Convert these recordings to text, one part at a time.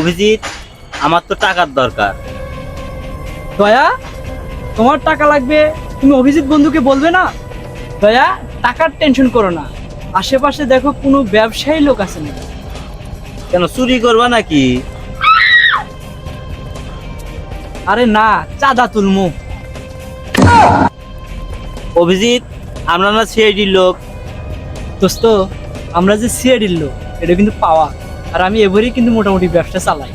অভিজিৎ, আমার তো টাকার দরকার। দয়া, তোমার টাকা লাগবে, তুমি অভিজিৎ বন্ধুকে বলবে না? দয়া, টাকার টেনশন করো না, আশেপাশে দেখো কোনো ব্যবসায়ী লোক আছে নাকি। কেন, চুরি করবা নাকি? আরে না, চাঁদা তুলমু। অভিজিৎ, আমরা না সিআইডির লোক। দোস্ত, আমরা যে সিআইডির লোক এটা কিন্তু পাওয়া, আর আমি এবারই কিন্তু মোটামুটি ব্যবসা চালাই।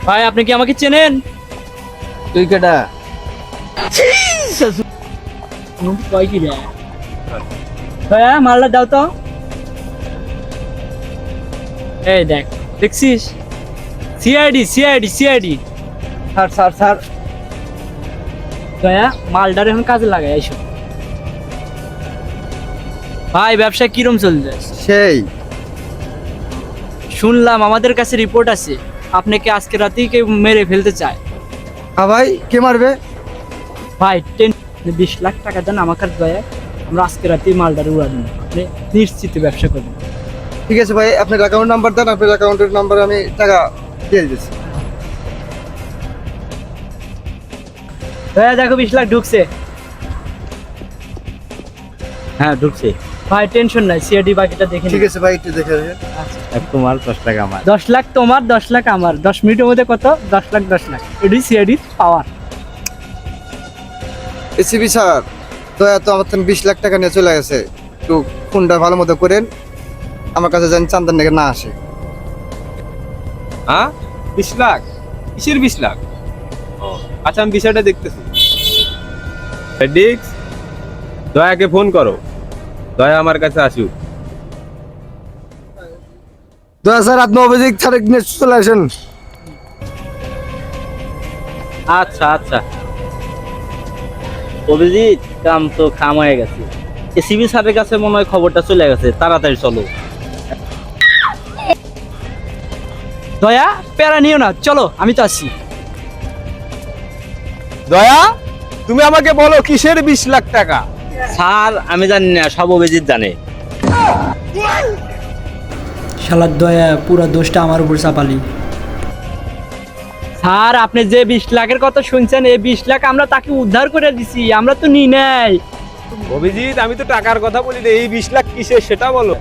ভাই, আপনি কি আমাকে চেনেন? তুই কেটা? কয় কি রে? ভাইয়া, মালটা দাও তো। এই দেখ, দেখছিস? CID CID CID. Sir sir sir, দয়া, মালটার এখন কাজে লাগাই এসো। ভাই, ব্যবসা কিরম চলছে? সেই শুনলাম আমাদের কাছে রিপোর্ট আছে আপনাকে আজকে রাতেই কেউ মেরে ফেলতে চায়। হ্যাঁ ভাই, কে মারবে? ভাই, 20 লাখ টাকা দেন আমাকে, দয়া, আমরা আজকে রাতেই মালটার উড়া দিন, আপনি নিশ্চিত ব্যবসা করবেন। ঠিক আছে ভাই, আপনার অ্যাকাউন্ট নাম্বার দেন, আপনার অ্যাকাউন্টের নাম্বারে আমি টাকা দিয়ে দিচ্ছি। দয়া, দেখো 20 লাখ ঢুকছে। হ্যাঁ, ঢুকছে। ভাই, টেনশন নাই, সিআইডি বাকিটা দেখে ঠিক নিন। আছে ভাই, একটু দেখে রাখেন। তোমার 10 টাকা আমার। 10 লাখ তোমার, 10 লাখ আমার, 10 মিনিটের মধ্যে কত? 10 লাখ 10 লাখ, এটি সিআইডির পাওয়ার। এসিবি স্যার, দয়া তো আমার থেকে 20 লাখ টাকা নিয়ে চলে গেছে, একটু ফোনটা ভালো মতো করেন, আমার কাছে যেন চান্দার নাকি না আসে। হ্যাঁ, 20 লাখ? কিসের 20 লাখ? ও আচ্ছা, আমি বিষয়টা দেখতেছি। ডিক্স, দয়াকে ফোন করো, দয়া আমার কাছে আসুক। দয়া স্যার, আপনি অভিযোগ ছাড়া নিয়ে চলে আসেন। আচ্ছা আচ্ছা। অভিজিৎ, কাম তো খাম হয়ে গেছে। এসিবি স্যারের কাছে মনে হয় খবরটা চলে গেছে, তাড়াতাড়ি চলো। দয়া, প্যারা নিও না, চলো, আমি তো আসছি। দয়া, তুমি আমাকে বলো কিসের 20 লাখ টাকা? স্যার, আমি জানি না, সব অভিজিৎ জানে। শালার দয়া, পুরো দোষটা আমার উপর চাপালি। স্যার, আপনি যে 20 লাখের কথা শুনছেন, এই 20 লাখ আমরা তাকে উদ্ধার করে দিছি, আমরা তো নি নাই। অভিজিৎ, আমি তো টাকার কথা বলি না, এই 20 লাখ কিসের সেটা বলো।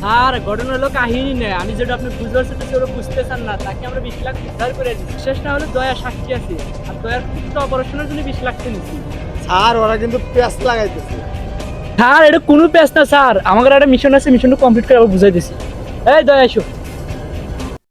স্যার, ঘটনা হলো কাহিনী নেই, আমি যেটা আপনি বুঝতে পারছেন সেটা বুঝতে চান না, তাকে আমরা 20 লাখ উদ্ধার করে দিচ্ছি। শেষ না হলে দয়া সাক্ষী আছে, আর দয়ার পুত্র অপারেশনের জন্য 20 লাখ নিচ্ছি। স্যার, ওরা কিন্তু পেঁয়াজ লাগাইতেছে। স্যার, এটা কোনো পেস না স্যার, আমাদের একটা মিশন আছে, মিশনটা কমপ্লিট করে আবার বুঝাই দিছি। এই দয়া, এসো।